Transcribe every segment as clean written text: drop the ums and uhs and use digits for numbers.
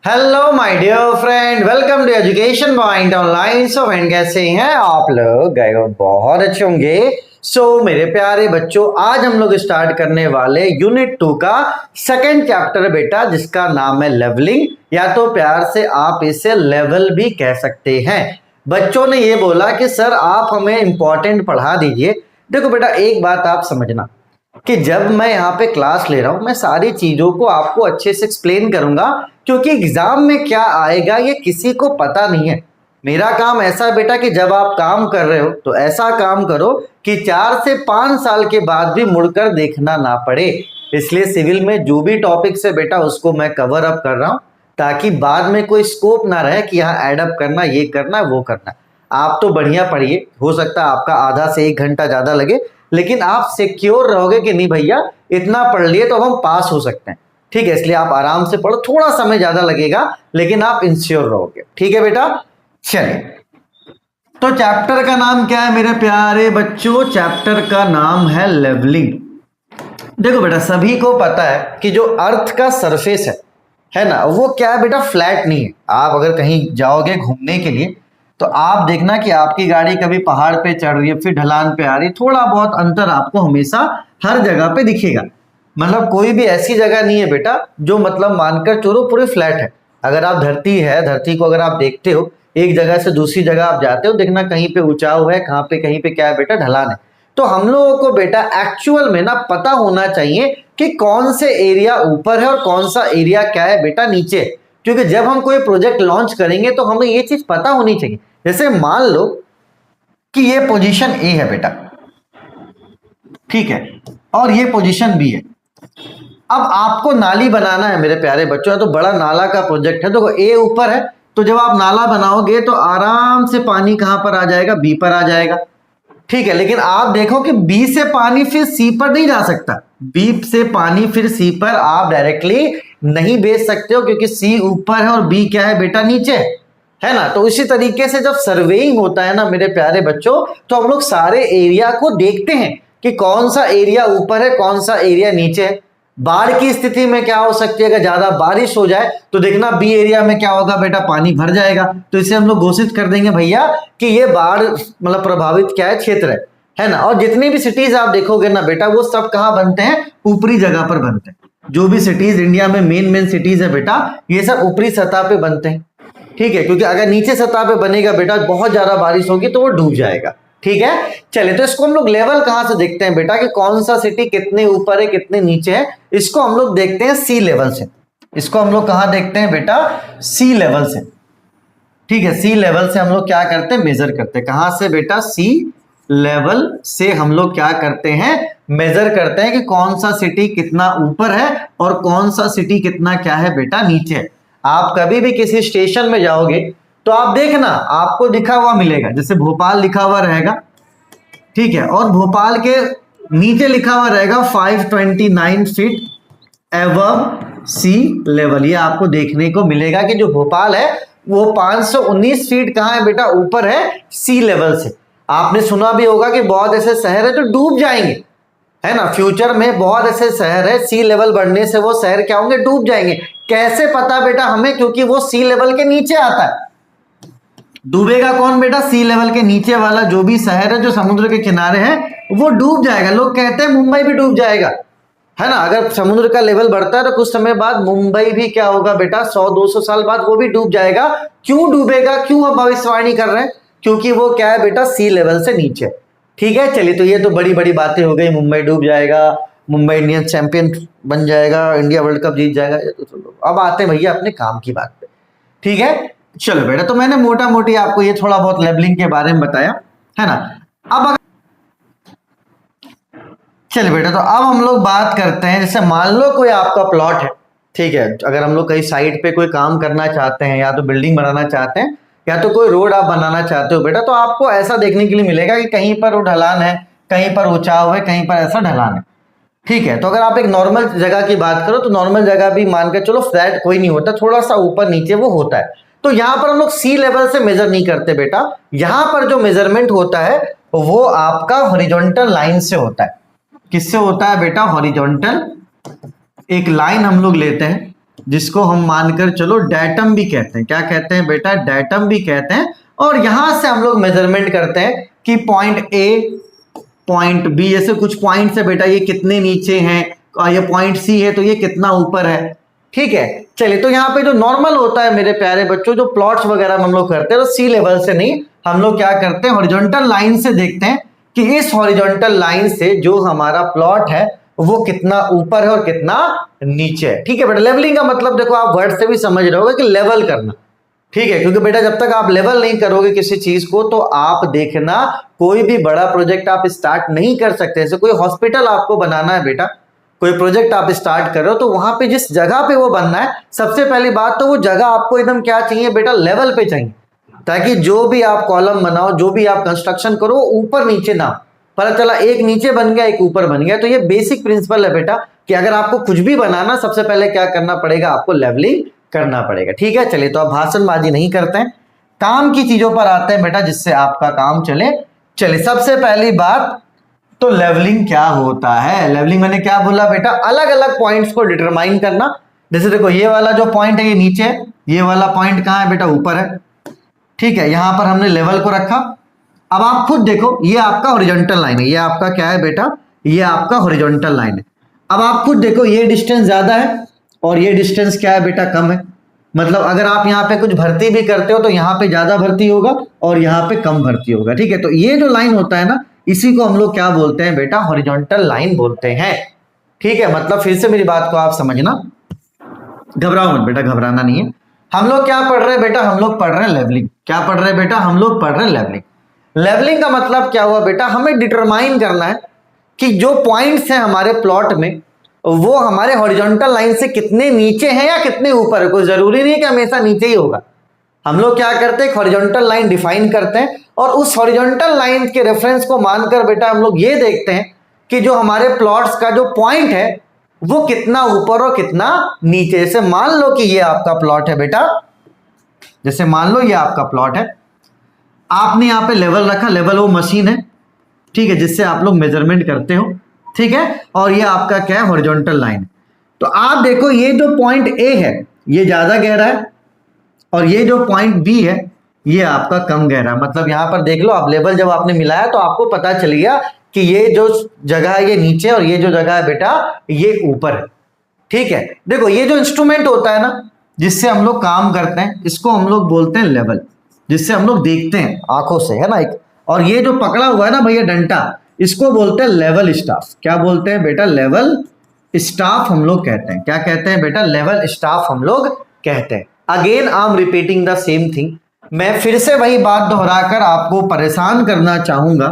Hello my dear friend, welcome to education point online. So friend, कैसे हैं आप लोग? गए हो बहुत अच्छे होंगे। मेरे प्यारे बच्चों, आज हम लोग स्टार्ट करने वाले यूनिट 2 का सेकंड चैप्टर बेटा, जिसका नाम है लेवलिंग, या तो प्यार से आप इसे लेवल भी कह सकते हैं। बच्चों ने ये बोला कि सर आप हमें इंपॉर्टेंट पढ़ा दीजिए। देखो बेटा, एक बात आप समझना कि जब मैं यहाँ पे क्लास ले रहा हूँ, मैं सारी चीजों को आपको अच्छे से एक्सप्लेन करूंगा, क्योंकि एग्जाम में क्या आएगा ये किसी को पता नहीं है। मेरा काम ऐसा है बेटा कि जब आप काम कर रहे हो तो ऐसा काम करो कि 4 से 5 साल के बाद भी मुड़कर देखना ना पड़े। इसलिए सिविल में जो भी टॉपिक्स है बेटा, उसको मैं कवर अप कर रहा हूँ, ताकि बाद में कोई स्कोप ना रहे कि यहाँ एडअप करना, ये करना, वो करना। आप तो बढ़िया पढ़िए, हो सकता है आपका आधा से 1 घंटा ज्यादा लगे, लेकिन आप सिक्योर रहोगे कि नहीं भैया इतना पढ़ लिए तो हम पास हो सकते हैं। ठीक है, इसलिए आप आराम से पढ़ो, थोड़ा समय ज्यादा लगेगा लेकिन आप इंश्योर रहोगे। ठीक है बेटा, चलिए। तो चैप्टर का नाम क्या है मेरे प्यारे बच्चों? चैप्टर का नाम है लेवलिंग। देखो बेटा, सभी को पता है कि जो अर्थ का सरफेस है ना, वो क्या है बेटा, फ्लैट नहीं है। आप अगर कहीं जाओगे घूमने के लिए तो आप देखना कि आपकी गाड़ी कभी पहाड़ पे चढ़ रही है, फिर ढलान पे आ रही है, थोड़ा बहुत अंतर आपको हमेशा हर जगह पे दिखेगा। मतलब कोई भी ऐसी जगह नहीं है बेटा जो मतलब मानकर चलो पूरे फ्लैट है। अगर आप धरती को अगर आप देखते हो, एक जगह से दूसरी जगह आप जाते हो, देखना कहीं पे ऊंचाव है, कहाँ पे कहीं पे क्या है बेटा, ढलान है। तो हम लोगों को बेटा एक्चुअल में ना पता होना चाहिए कि कौन से एरिया ऊपर है और कौन सा एरिया क्या है बेटा नीचे है। क्योंकि जब हम कोई प्रोजेक्ट लॉन्च करेंगे तो हमें ये चीज पता होनी चाहिए। जैसे मान लो कि ये पोजीशन ए है बेटा, ठीक है, और ये पोजीशन बी है। अब आपको नाली बनाना है मेरे प्यारे बच्चों, तो बड़ा नाला का प्रोजेक्ट है। देखो ए ऊपर है, तो जब आप नाला बनाओगे तो आराम से पानी कहां पर आ जाएगा, बी पर आ जाएगा। ठीक है, लेकिन आप देखो कि बी से पानी फिर सी पर नहीं जा सकता। बी से पानी फिर सी पर आप डायरेक्टली नहीं भेज सकते हो, क्योंकि सी ऊपर है और बी क्या है बेटा, नीचे है ना। तो इसी तरीके से जब सर्वेइंग होता है ना मेरे प्यारे बच्चों, तो हम लोग सारे एरिया को देखते हैं कि कौन सा एरिया ऊपर है, कौन सा एरिया नीचे है। बाढ़ की स्थिति में क्या हो सकती है, अगर ज्यादा बारिश हो जाए तो देखना बी एरिया में क्या होगा बेटा, पानी भर जाएगा। तो इसे हम लोग घोषित कर देंगे भैया कि ये बाढ़ मतलब प्रभावित क्या है, क्षेत्र है ना। और जितनी भी सिटीज आप देखोगे ना बेटा, वो सब कहाँ बनते हैं, ऊपरी जगह पर बनते हैं। जो भी सिटीज इंडिया में मेन सिटीज है बेटा, ये सब ऊपरी सतह पे बनते हैं। ठीक है, क्योंकि अगर नीचे सतह पे बनेगा बेटा, बहुत ज्यादा बारिश होगी तो वो डूब जाएगा। ठीक है, चलिए। तो इसको हम लोग लेवल कहां से देखते हैं बेटा, कि कौन सा सिटी कितने ऊपर है कितने नीचे है, इसको हम लोग देखते हैं सी लेवल से। इसको हम लोग कहां देखते हैं बेटा, सी लेवल से। ठीक है, सी लेवल से हम लोग क्या करते हैं, मेजर करते हैं। कहां से बेटा, सी लेवल से हम लोग क्या करते हैं, मेजर करते हैं कि कौन सा सिटी कितना ऊपर है और कौन सा सिटी कितना क्या है बेटा, नीचे है। आप कभी भी किसी स्टेशन में जाओगे तो आप देखना, आपको लिखा हुआ मिलेगा, जैसे भोपाल लिखा हुआ रहेगा, ठीक है, और भोपाल के नीचे लिखा हुआ रहेगा 529 फीट एबव सी लेवल। ये आपको देखने को मिलेगा कि जो भोपाल है वो 519 फीट कहां है बेटा, ऊपर है सी लेवल से। आपने सुना भी होगा कि बहुत ऐसे शहर है जो डूब जाएंगे, है ना। फ्यूचर में बहुत ऐसे शहर है, सी लेवल बढ़ने से वो शहर क्या होंगे, डूब जाएंगे। कैसे पता बेटा हमें, क्योंकि वो सी लेवल के नीचे आता है। डूबेगा कौन बेटा, सी लेवल के नीचे वाला जो भी शहर है जो समुद्र के किनारे है, वो डूब जाएगा। लोग कहते हैं मुंबई भी डूब जाएगा, है ना। अगर समुद्र का लेवल बढ़ता है तो कुछ समय बाद मुंबई भी क्या होगा बेटा, 100-200 साल बाद वो भी डूब जाएगा। क्यों डूबेगा, क्यों हम भविष्यवाणी कर रहे हैं, क्योंकि वो क्या है बेटा, सी लेवल से नीचे। ठीक है, चलिए। तो ये तो बड़ी बड़ी बातें हो गई, मुंबई डूब जाएगा, मुंबई इंडियन चैंपियन बन जाएगा, इंडिया वर्ल्ड कप जीत जाएगा, ये तो चलो। अब आते हैं भैया अपने काम की बात पे। ठीक है, चलो बेटा। तो मैंने मोटा मोटी आपको ये थोड़ा बहुत लेवलिंग के बारे में बताया, है ना। अब चलिए बेटा, तो अब हम लोग बात करते हैं, जैसे मान लो कोई आपका प्लॉट है, ठीक है। अगर हम लोग कहीं साइड पे कोई काम करना चाहते हैं, या तो बिल्डिंग बनाना चाहते हैं, या तो कोई रोड आप बनाना चाहते हो बेटा, तो आपको ऐसा देखने के लिए मिलेगा कि कहीं पर वो ढलान है, कहीं पर ऊंचाव है, कहीं पर ऐसा ढलान है। ठीक है, तो अगर आप एक नॉर्मल जगह की बात करो तो नॉर्मल जगह भी मान के चलो फ्लैट कोई नहीं होता, थोड़ा सा ऊपर नीचे वो होता है। तो यहां पर हम लोग सी लेवल से मेजर नहीं करते बेटा, यहां पर जो मेजरमेंट होता है वो आपका हॉरिजॉन्टल लाइन से होता है। किससे होता है बेटा, हॉरिजॉन्टल। एक लाइन हम लोग लेते हैं, जिसको हम मानकर चलो डेटम भी कहते हैं। क्या कहते हैं बेटा? डेटम भी कहते हैं। और यहां से हम लोग मेजरमेंट करते हैं कि पॉइंट ए, पॉइंट बी, जैसे कुछ पॉइंट्स है बेटा, ये कितने नीचे हैं, और ये पॉइंट सी है तो ये कितना ऊपर है। ठीक है, चलिए, तो यहाँ पे जो नॉर्मल होता है मेरे प्यारे बच्चों, जो प्लॉट्स वगैरह हम लोग करते हैं तो सी लेवल से नहीं, हम लोग क्या करते हैं, हॉरिजॉन्टल लाइन से देखते हैं कि इस हॉरिजॉन्टल लाइन से जो हमारा प्लॉट है वो कितना ऊपर है और कितना नीचे है। ठीक है बेटा, लेवलिंग का मतलब देखो आप वर्ड से भी समझ रहे होगे कि लेवल करना। ठीक है, क्योंकि बेटा जब तक आप लेवल नहीं करोगे किसी चीज को तो आप देखना कोई भी बड़ा प्रोजेक्ट आप स्टार्ट नहीं कर सकते। जैसे कोई हॉस्पिटल आपको बनाना है बेटा, कोई प्रोजेक्ट आप स्टार्ट कर रहे हो तो वहां पे जिस जगह पे वो बनना है, सबसे पहली बात तो वो जगह आपको एकदम क्या चाहिए बेटा, लेवल पे चाहिए, ताकि जो भी आप कॉलम बनाओ, जो भी आप कंस्ट्रक्शन करो, ऊपर नीचे ना, पता चला एक नीचे बन गया एक ऊपर बन गया। तो ये बेसिक प्रिंसिपल है बेटा कि अगर आपको कुछ भी बनाना, सबसे पहले क्या करना पड़ेगा, आपको लेवलिंग करना पड़ेगा। ठीक है, चलिए, तो आप भाषणबाजी नहीं करते हैं, काम की चीजों पर आते हैं बेटा, जिससे आपका काम चले। चलिए, सबसे पहली बात तो लेवलिंग क्या होता है। लेवलिंग मैंने क्या बोला बेटा, अलग अलग पॉइंट्स को डिटरमाइन करना। जैसे देखो ये वाला जो पॉइंट है ये नीचे है, ये वाला पॉइंट कहाँ है बेटा, ऊपर है। ठीक है, यहां पर हमने लेवल को रखा। अब आप खुद देखो, ये आपका हॉरिजॉन्टल लाइन है, ये आपका क्या है बेटा, ये आपका हॉरिजॉन्टल लाइन है। अब आप खुद देखो, ये डिस्टेंस ज्यादा है और ये डिस्टेंस क्या है बेटा, कम है। मतलब अगर आप यहाँ पे कुछ भर्ती भी करते हो तो यहाँ पे ज्यादा भर्ती होगा और यहाँ पे कम भर्ती होगा। ठीक है, तो ये जो लाइन होता है ना, इसी को हम लोग क्या बोलते हैं बेटा, हॉरिजॉन्टल लाइन बोलते हैं। ठीक है, मतलब फिर से मेरी बात को आप समझना, घबराओ मत बेटा, घबराना नहीं है। हम लोग क्या पढ़ रहे हैं बेटा, हम लोग पढ़ रहे हैं लेवलिंग। क्या पढ़ रहे हैं बेटा, हम लोग पढ़ रहे हैं लेवलिंग। लेवलिंग का मतलब क्या हुआ बेटा, हमें डिटरमाइन करना है कि जो पॉइंट्स हैं हमारे प्लॉट में वो हमारे हॉरिजॉन्टल लाइन से कितने नीचे हैं या कितने ऊपर है। कोई जरूरी नहीं है कि हमेशा नीचे ही होगा। हम लोग क्या करते हैं, हॉरिजॉन्टल लाइन डिफाइन करते हैं और उस हॉरिजॉन्टल लाइन के रेफरेंस को मानकर बेटा हम लोग ये देखते हैं कि जो हमारे प्लॉट्स का जो पॉइंट है वो कितना ऊपर और कितना नीचे। जैसे मान लो कि ये आपका प्लॉट है बेटा, जैसे मान लो ये आपका प्लॉट है, आपने यहाँ पे लेवल रखा, लेवल वो मशीन है, ठीक है, जिससे आप लोग मेजरमेंट करते हो। ठीक है, और ये आपका क्या है, हॉरिजॉन्टल लाइन। तो आप देखो ये जो पॉइंट ए है ये ज्यादा गहरा है और ये जो पॉइंट बी है ये आपका कम गहरा। मतलब यहां पर देख लो आप, लेवल जब आपने मिलाया तो आपको पता चल गया कि ये जो जगह है ये नीचे और ये जो जगह है बेटा ये ऊपर है। ठीक है, देखो ये जो इंस्ट्रूमेंट होता है ना जिससे हम लोग काम करते हैं, इसको हम लोग बोलते हैं लेवल, जिससे हम लोग देखते हैं आंखों से, है ना एक। और ये जो पकड़ा हुआ है ना भैया डंटा, इसको बोलते हैं लेवल स्टाफ। क्या बोलते हैं बेटा, लेवल स्टाफ हम लोग कहते हैं। क्या कहते हैं बेटा, लेवल स्टाफ हम लोग कहते हैं। Again I am repeating the same thing. मैं फिर से वही बात दोहराकर आपको परेशान करना चाहूंगा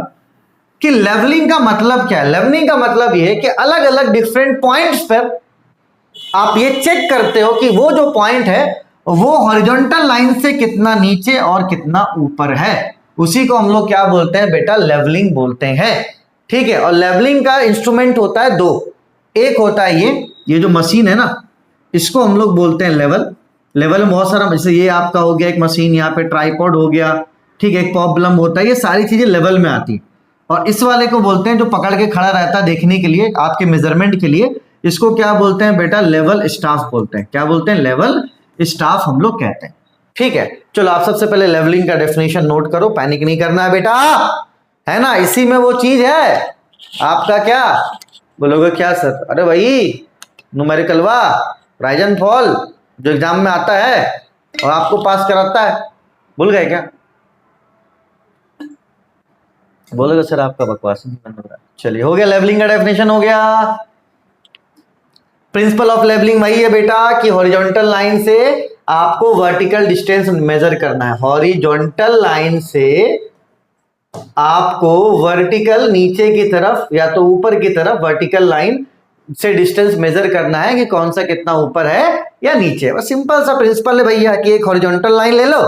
कि लेवलिंग का मतलब क्या है। लेवलिंग का मतलब यह है कि अलग अलग डिफरेंट पॉइंट्स पर आप ये चेक करते हो कि वो जो पॉइंट है वो हॉरिजॉन्टल लाइन से कितना नीचे और कितना ऊपर है। उसी को हम लोग क्या बोलते हैं बेटा, लेवलिंग बोलते हैं। ठीक है, और लेवलिंग का इंस्ट्रूमेंट होता है दो। एक होता है ये जो मशीन है ना, इसको हम लोग बोलते हैं लेवल। लेवल में बहुत सारा, जैसे ये आपका हो गया एक मशीन, यहाँ पे ट्राइपॉड हो गया, ठीक है, एक प्रॉब्लम होता है, ये सारी चीजें लेवल में आती है। और इस वाले को बोलते हैं जो पकड़ के खड़ा रहता है देखने के लिए, आपके मेजरमेंट के लिए, इसको क्या बोलते हैं बेटा, लेवल स्टाफ बोलते हैं। क्या बोलते हैं, लेवल स्टाफ हम लोग कहते हैं। ठीक है, चलो आप सबसे पहले लेवलिंग का डेफिनेशन नोट करो, पैनिक नहीं करना है बेटा, है ना। इसी में वो चीज है आपका, क्या बोलोगे क्या सर, अरे भाई न्यूमेरिकलवा राइज एंड फॉल जो एग्जाम में आता है और आपको पास कराता है, भूल गए क्या? बोलोगे सर आपका बकवास नहीं बन रहा। चलिए, हो गया, लेवलिंग का डेफिनेशन हो गया। प्रिंसिपल ऑफ लेवलिंग वही है बेटा कि हॉरिजॉन्टल लाइन से आपको वर्टिकल डिस्टेंस मेजर करना है। हॉरिजॉन्टल लाइन से आपको वर्टिकल नीचे की तरफ या तो ऊपर की तरफ वर्टिकल लाइन से डिस्टेंस मेजर करना है कि कौन सा कितना ऊपर है या नीचे। बस सिंपल सा प्रिंसिपल है भैया कि एक हॉरिजॉन्टल लाइन ले लो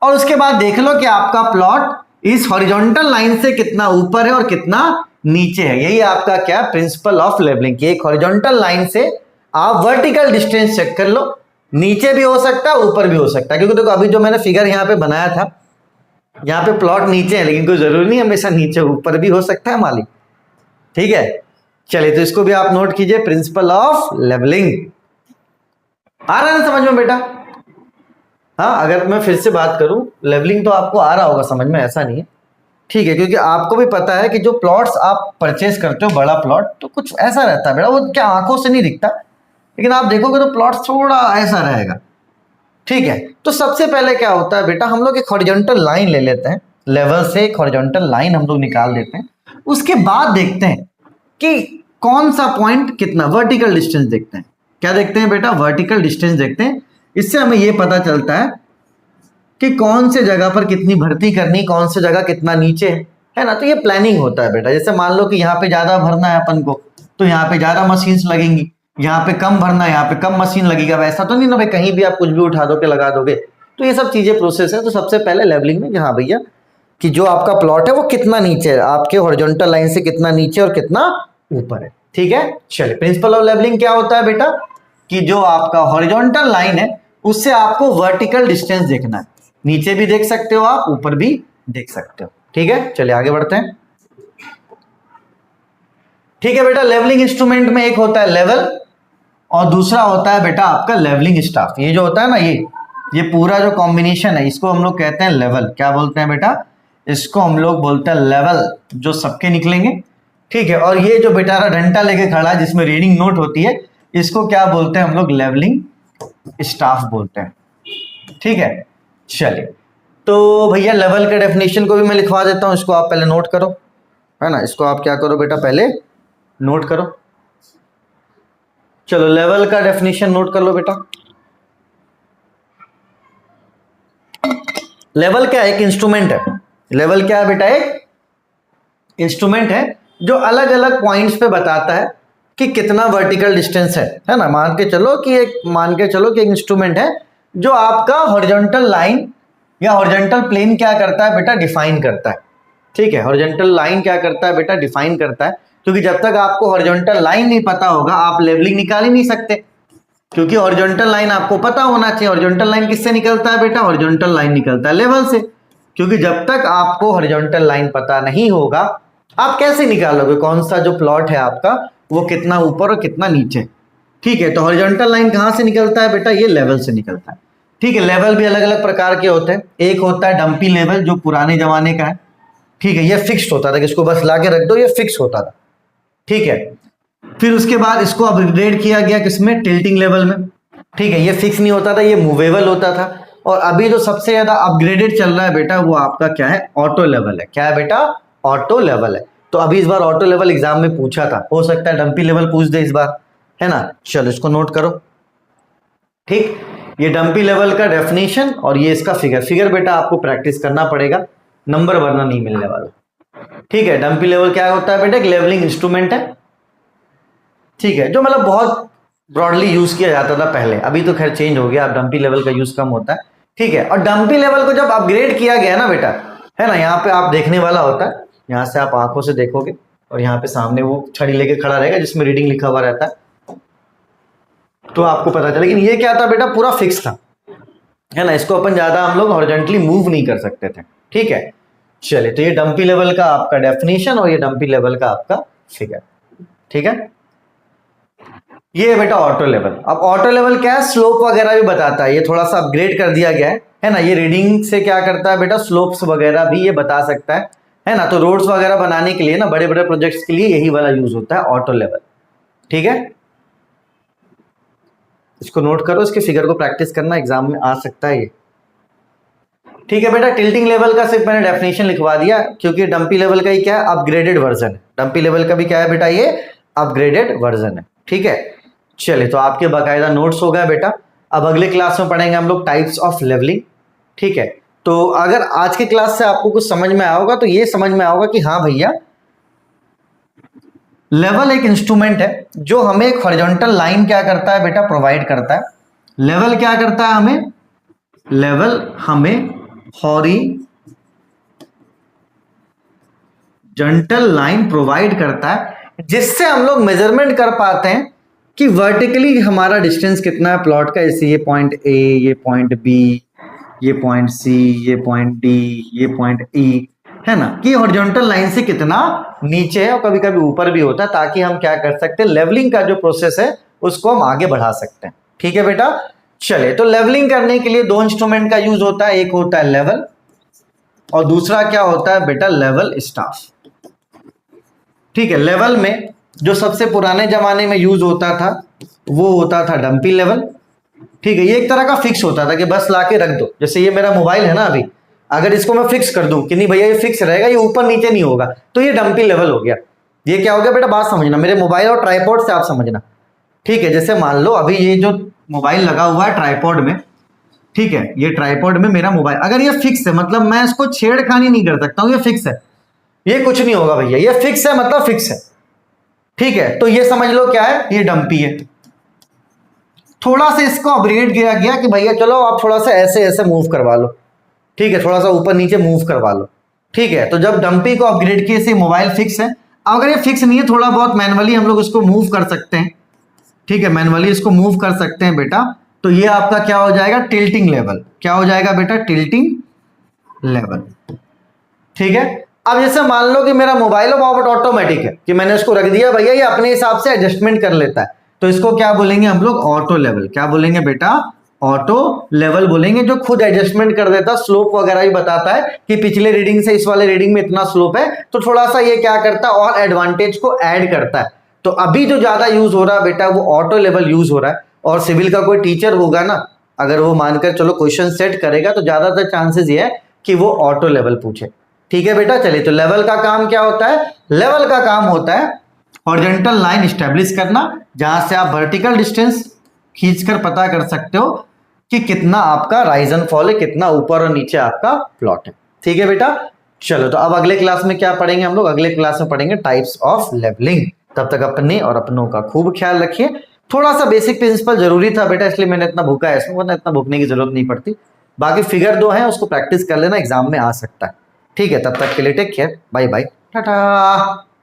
और उसके बाद देख लो कि आपका प्लॉट इस हॉरिजॉन्टल लाइन से कितना ऊपर है और कितना नीचे है। यही आपका क्या, प्रिंसिपल ऑफ लेवलिंग की एक हॉरिजॉन्टल लाइन से आप वर्टिकल डिस्टेंस चेक कर लो, नीचे भी हो सकता है ऊपर भी हो सकता है। क्योंकि देखो अभी जो मैंने फिगर यहाँ पे बनाया था, यहाँ पे प्लॉट नीचे है लेकिन कोई जरूरी नहीं हमेशा नीचे, ऊपर भी हो सकता है मालिक। ठीक है, चलिए तो इसको भी आप नोट कीजिए, प्रिंसिपल ऑफ लेवलिंग। आ रहा है ना समझ में बेटा? हाँ, अगर मैं फिर से बात करूं, लेवलिंग तो आपको आ रहा होगा समझ में, ऐसा नहीं है, ठीक है, क्योंकि आपको भी पता है कि जो प्लॉट्स आप परचेज करते हो बड़ा प्लॉट, तो कुछ ऐसा रहता है बेटा, वो क्या आंखों से नहीं दिखता, लेकिन आप देखोगे तो प्लॉट थोड़ा ऐसा रहेगा, ठीक है। तो सबसे पहले क्या होता है बेटा, हम लोग एक हॉरिजॉन्टल लाइन ले लेते हैं, लेवल से एक हॉरिजॉन्टल लाइन हम लोग निकाल देते हैं, उसके बाद देखते हैं कि कौन सा पॉइंट कितना, वर्टिकल डिस्टेंस देखते हैं। क्या देखते हैं बेटा? वर्टिकल डिस्टेंस देखते हैं। इससे हमें यह पता चलता है कि कौन से जगह पर कितनी भर्ती करनी, कौन से जगह कितना नीचे है ना। तो ये प्लानिंग होता है बेटा। जैसे मान लो कि यहाँ पे ज्यादा भरना है अपन को, तो यहाँ पे ज्यादा मशीन्स लगेंगी, यहाँ पे कम भरना है, यहाँ पे कम मशीन लगेगा। वैसा तो नहीं ना भाई कहीं भी आप कुछ भी उठा दो के लगा दोगे। तो ये सब चीजें प्रोसेस है। तो सबसे पहले लेवलिंग में, हाँ भैया, कि जो आपका प्लॉट है वो कितना नीचे है, आपके हॉरिजॉन्टल लाइन से कितना नीचे और कितना ऊपर है, ठीक है। चलिए, प्रिंसिपल ऑफ लेवलिंग क्या होता है बेटा, कि जो आपका हॉरिजॉन्टल लाइन है उससे आपको वर्टिकल डिस्टेंस देखना है। नीचे भी देख सकते हो आप, ऊपर भी देख सकते हो, ठीक है। चलिए आगे बढ़ते हैं। ठीक है बेटा, लेवलिंग इंस्ट्रूमेंट में एक होता है लेवल और दूसरा होता है बेटा आपका लेवलिंग स्टाफ। ये जो होता है ना, ये पूरा जो कॉम्बिनेशन है, इसको हम लोग कहते हैं लेवल। क्या बोलते हैं बेटा? इसको हम लोग बोलते हैं लेवल, जो सबके निकलेंगे, ठीक है। और ये जो बेचारा डंडा लेके खड़ा है जिसमें रीडिंग नोट होती है, इसको क्या बोलते हैं हम लोग? लेवलिंग स्टाफ बोलते हैं, ठीक है। चलिए, तो भैया लेवल के डेफिनेशन को भी मैं लिखवा देता हूं, इसको आप पहले नोट करो, है ना। इसको आप क्या करो बेटा, पहले नोट करो। चलो, लेवल का डेफिनेशन नोट कर लो बेटा। लेवल क्या है? एक इंस्ट्रूमेंट है। लेवल क्या है बेटा? एक इंस्ट्रूमेंट है जो अलग अलग पॉइंट्स पे बताता है कि कितना वर्टिकल डिस्टेंस है ना। मान के चलो कि एक इंस्ट्रूमेंट है जो आपका हॉरिजॉन्टल लाइन या हॉरिजॉन्टल प्लेन क्या करता है बेटा? डिफाइन करता है, ठीक है। हॉरिजॉन्टल लाइन क्या करता है बेटा? डिफाइन करता है। क्योंकि जब तक आपको हॉरिजॉन्टल लाइन नहीं पता होगा, आप लेवलिंग निकाल ही नहीं सकते, क्योंकि हॉरिजॉन्टल लाइन आपको पता होना चाहिए। हॉरिजॉन्टल लाइन किससे निकलता है बेटा? हॉरिजॉन्टल लाइन निकलता है लेवल से। क्योंकि जब तक आपको हॉरिजॉन्टल लाइन पता नहीं होगा, आप कैसे निकालोगे कौन सा जो प्लॉट है आपका वो कितना ऊपर और कितना नीचे, ठीक है। तो हॉरिजॉन्टल लाइन कहां से निकलता है बेटा? ये लेवल से निकलता है, ठीक है। लेवल भी अलग अलग प्रकार के होते हैं। एक होता है डंपी लेवल, जो पुराने जमाने का है, ठीक है। ये फिक्स्ड होता था कि इसको बस लाके रख दो, ये फिक्स होता था, ठीक है। फिर उसके बाद इसको अपग्रेड किया गया किसमें? टिल्टिंग लेवल में, ठीक है। ये फिक्स नहीं होता था, ये मूवेबल होता था। और अभी जो सबसे ज्यादा अपग्रेडेड चल रहा है बेटा, वो आपका क्या है? ऑटो लेवल है। क्या है बेटा? ऑटो लेवल है। तो अभी इस बार ऑटो लेवल एग्जाम में पूछा था, हो सकता है डंपी लेवल पूछ दे इस बार, है ना। चलो इसको नोट करो, ठीक। ये डंपी लेवल का डेफिनेशन और ये इसका फिगर बेटा आपको प्रैक्टिस करना पड़ेगा, नंबर वरना नहीं मिलने वाला, ठीक है। डंपी लेवल क्या होता है बेटा? एक लेवलिंग इंस्ट्रूमेंट है, ठीक है, जो मतलब बहुत ब्रॉडली यूज किया जाता था पहले। अभी तो खैर चेंज हो गया, अब डंपी लेवल का यूज कम होता है, ठीक है। और डंपी लेवल को जब अपग्रेड किया गया ना बेटा, है ना, यहाँ पे आप देखने वाला होता है, यहाँ से आप आंखों से देखोगे और यहाँ पे सामने वो छड़ी लेके खड़ा रहेगा जिसमें रीडिंग लिखा हुआ रहता है, तो आपको पता चला। लेकिन ये क्या था बेटा? पूरा फिक्स था, है ना। इसको अपन ज्यादा हम लोग हॉरिजॉन्टली मूव नहीं कर सकते थे, ठीक है। चलिए, तो ये डंपी लेवल का आपका डेफिनेशन और ये डंपी लेवल का आपका फिगर, ठीक है। ये बेटा ऑटो लेवल। अब ऑटो लेवल क्या है? स्लोप वगैरह भी बताता है, ये थोड़ा सा अपग्रेड कर दिया गया है ना। ये रीडिंग से क्या करता है बेटा? स्लोप्स वगैरह भी ये बता सकता है ना। तो रोड्स वगैरह बनाने के लिए ना, बड़े बड़े प्रोजेक्ट्स के लिए यही वाला यूज होता है, ऑटो लेवल, ठीक है। इसको नोट करो, इसके फिगर को प्रैक्टिस करना, एग्जाम में आ सकता है ये, ठीक है बेटा। टिल्टिंग लेवल का सिर्फ मैंने डेफिनेशन लिखवा दिया, क्योंकि डंपी लेवल का ही क्या है? अपग्रेडेड वर्जन है। डंपी लेवल का भी क्या है बेटा? ये अपग्रेडेड वर्जन है, ठीक है। चलिए, तो आपके बाकायदा नोट्स हो गए बेटा। अब अगले क्लास में पढ़ेंगे हम लोग टाइप्स ऑफ लेवलिंग, ठीक है। तो अगर आज के क्लास से आपको कुछ समझ में आया होगा, तो ये समझ में आया होगा कि हाँ भैया, लेवल एक इंस्ट्रूमेंट है जो हमें एक हॉरिजॉन्टल लाइन क्या करता है बेटा? प्रोवाइड करता है। लेवल क्या करता है हमें? लेवल हमें हॉरिजॉन्टल लाइन प्रोवाइड करता है, जिससे हम लोग मेजरमेंट कर पाते हैं कि वर्टिकली हमारा डिस्टेंस कितना है प्लॉट का। जैसे ये पॉइंट ए, ये पॉइंट बी, ये पॉइंट सी, ये पॉइंट डी, ये पॉइंट ई, है ना, कि हॉरिजॉन्टल लाइन से कितना नीचे है और कभी कभी ऊपर भी होता है, ताकि हम क्या कर सकते हैं? लेवलिंग का जो प्रोसेस है उसको हम आगे बढ़ा सकते हैं, ठीक है बेटा। चलिए, तो लेवलिंग करने के लिए दो इंस्ट्रूमेंट का यूज होता है, एक होता है लेवल और दूसरा क्या होता है बेटा, लेवल स्टाफ। ठीक है, लेवल में जो सबसे पुराने जमाने में यूज होता था वो होता था डंपी लेवल। ठीक है, ये एक तरह का फिक्स होता था कि बस लाके रख दो। जैसे ये मेरा मोबाइल है ना, अभी अगर इसको मैं फिक्स कर दूं कि नहीं भैया ये फिक्स रहेगा, ये ऊपर नीचे नहीं होगा, तो ये डंपी लेवल हो गया। ये क्या हो गया बेटा, बात समझना, मेरे मोबाइल और ट्राइपॉड से आप समझना। ठीक है, जैसे मान लो अभी ये जो मोबाइल लगा हुआ है ट्राइपॉड में, ठीक है, ये ट्राइपॉड में मेरा मोबाइल, अगर ये फिक्स है मतलब मैं इसको छेड़खानी नहीं कर सकता हूं, ये फिक्स है, ये कुछ नहीं होगा भैया, ये फिक्स है मतलब फिक्स है। ठीक है, तो ये समझ लो क्या है, ये डंपी है। थोड़ा सा इसको अपग्रेड किया गया कि भैया चलो आप थोड़ा सा ऐसे ऐसे मूव करवा लो। ठीक है, थोड़ा सा ऊपर नीचे मूव करवा लो। ठीक है, तो जब डंपी को अपग्रेड किए से मोबाइल फिक्स है। अगर ये फिक्स नहीं है, थोड़ा बहुत मैनुअली हम लोग इसको मूव कर सकते हैं। ठीक है, मैनुअली इसको मूव कर सकते हैं बेटा, तो ये आपका क्या हो जाएगा, टिल्टिंग लेवल। क्या हो जाएगा बेटा, टिल्टिंग लेवल। ठीक है, अब जैसे मान लो कि मेरा मोबाइल ऑटोमेटिक है कि मैंने इसको रख दिया, भैया ये अपने हिसाब से एडजस्टमेंट कर लेता है, तो इसको क्या बोलेंगे हम लोग, ऑटो लेवल। क्या बोलेंगे बेटा, ऑटो लेवल बोलेंगे, जो खुद एडजस्टमेंट कर देता, स्लोप वगैरह भी बताता है कि पिछले रीडिंग से इस वाले रीडिंग में इतना स्लोप है, तो थोड़ा सा ये क्या करता है और एडवांटेज को ऐड करता है। तो अभी जो ज्यादा यूज हो रहा है बेटा वो ऑटो लेवल यूज हो रहा है। और सिविल का कोई टीचर होगा ना, अगर वो मानकर चलो क्वेश्चन सेट करेगा तो ज्यादातर चांसेस ये है कि वो ऑटो लेवल पूछे। ठीक है बेटा, चलिए, तो लेवल का काम क्या होता है, लेवल का काम होता है हॉरिजॉन्टल लाइन स्टैब्लिश करना, जहां से आप वर्टिकल डिस्टेंस खींचकर पता कर सकते हो कि कितना आपका राइज एंड फॉल है, कितना ऊपर और नीचे आपका प्लॉट है। ठीक है बेटा, चलो, तो अब अगले क्लास में क्या पढ़ेंगे हम लोग, अगले क्लास में पढ़ेंगे टाइप्स ऑफ लेवलिंग। तब तक अपने और अपनों का खूब ख्याल रखिए। थोड़ा सा बेसिक प्रिंसिपल जरूरी था बेटा, इसलिए मैंने इतना भूखा है इसमें, वरना इतना भूखने की जरूरत नहीं पड़ती। बाकी फिगर 2 है, उसको प्रैक्टिस कर लेना, एग्जाम में आ सकता है। ठीक है, तब तक के लिए take care, bye bye, Tata.